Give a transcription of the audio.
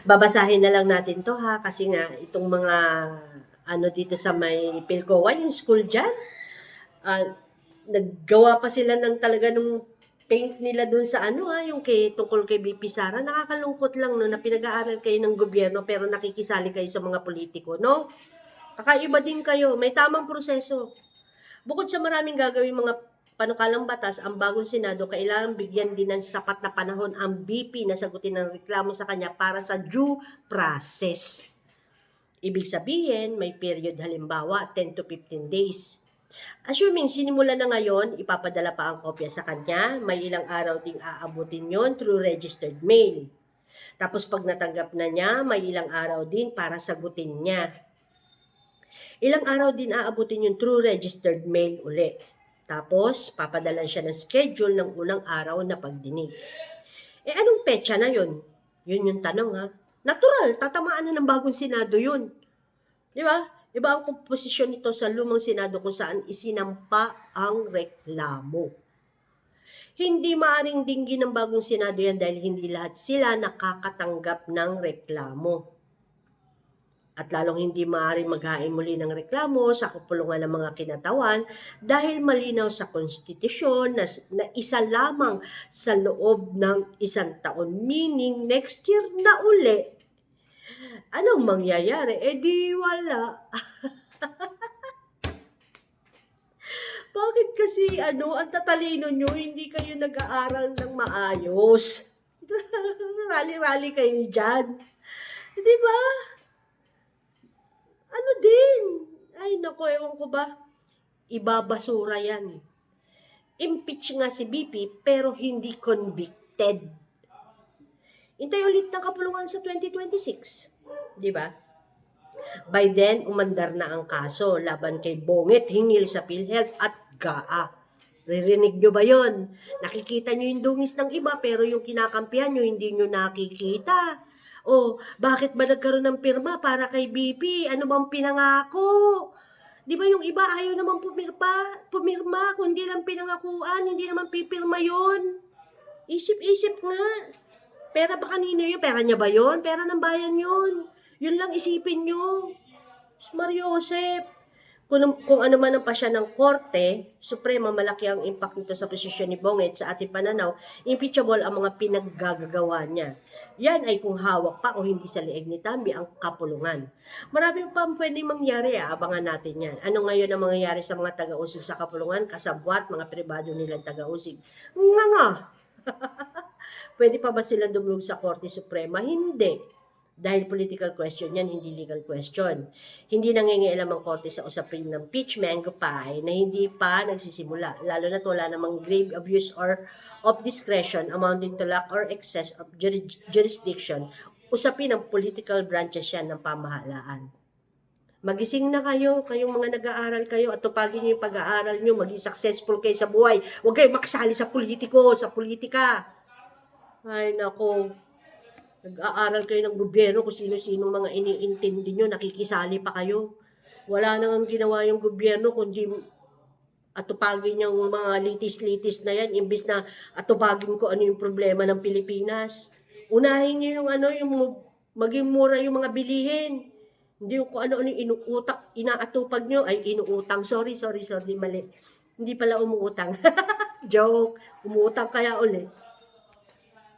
Babasahin na lang natin 'to ha, kasi nga itong mga ano dito sa may Pilcoa, yung school diyan, naggawa pa sila ng talaga nung paint nila dun sa ano yung tungkol kay BP Sara. Nakakalungkot lang 'no, na pinag-aaral kayo ng gobyerno pero nakikisali kayo sa mga politiko 'no? Kakaiba din kayo, may tamang proseso. Bukod sa maraming gagawing mga panukalang batas, ang bagong Senado kailangang bigyan din ng sapat na panahon ang BP na sagutin ang reklamo sa kanya para sa due process. Ibig sabihin, may period halimbawa 10 to 15 days. Assuming sinimula na ngayon, ipapadala pa ang kopya sa kanya, may ilang araw ding aabutin yon through registered mail. Tapos pag natanggap na niya, may ilang araw din para sagutin niya. Ilang araw din aabutin yung through registered mail uli. Tapos, papadalan siya ng schedule ng unang araw na pagdinig. Anong petsa na yun? Yun yung tanong ha. Natural, tatamaan na ng bagong Senado yun. Di ba? Iba ang komposisyon nito sa lumang Senado kung saan isinampa ang reklamo. Hindi maaring dinggin ng bagong Senado yan dahil hindi lahat sila nakakatanggap ng reklamo. At lalong hindi maaaring maghain muli ng reklamo sa kapulungan ng mga kinatawan dahil malinaw sa konstitusyon na isa lamang sa loob ng isang taon, meaning next year na uli. Anong mangyayari? Di wala. Bakit kasi ang tatalino nyo, hindi kayo nag-aaral ng maayos? Rally-rally kayo dyan. Di ba? Ano din? Ay, naku, ewan ko ba? Ibabasura yan. Impeach nga si BP, pero hindi convicted. Hintay ulit ng kapulungan sa 2026. Di ba? By then, umandar na ang kaso laban kay Bongit, hingil sa PhilHealth at GAA. Ririnig nyo ba yon? Nakikita nyo yung dungis ng iba, pero yung kinakampihan nyo, hindi nyo nakikita. Bakit ba nagkaroon ng pirma para kay BP? Ano bang pinangako? Di ba yung iba ayaw naman pumirma, kundi lang pinangakuan, hindi naman pipirma yon. Isip-isip nga. Pera ba kanino yun? Pera niya ba yun? Pera ng bayan yun. Yun lang isipin nyo. Mario Josep. Kung ano man ang pasya ng korte, suprema, malaki ang impact nito sa posisyon ni Bongit sa ating pananaw, impeachable ang mga pinaggagawa niya. Yan ay kung hawak pa o hindi sa leeg ni Tambi ang kapulungan. Marami pa pwedeng mangyari, abangan natin yan. Ano ngayon ang mangyayari sa mga taga-usig sa kapulungan, kasabwat, mga pribado nilang taga-usig? Nga. Pwede pa ba silang dumulog sa Korte Suprema? Hindi. Dahil political question yan, hindi legal question. Hindi nangingialam ang korte sa usapin ng impeachment pie na hindi pa nagsisimula, lalo na wala namang grave abuse or of discretion amounting to lack or excess of jurisdiction. Usapin ng political branches yan ng pamahalaan. Magising na kayo, kayong mga nag-aaral kayo at tupagin nyo yung pag-aaral nyo, maging successful kayo sa buhay. Huwag kayo makasali sa politika. Ay, nako. Nag-aaral kayo ng gobyerno kung sino-sino mga iniintindi nyo, nakikisali pa kayo. Wala nang ginawa yung gobyerno kundi atupagin yung mga litis-litis na yan, imbis na atupagin ko ano yung problema ng Pilipinas. Unahin nyo yung maging mura yung mga bilihin. Hindi yung kung ano-ano inaatupag nyo, ay inuutang. Sorry, mali. Hindi pala umuutang. Joke, umuutang kaya ulit.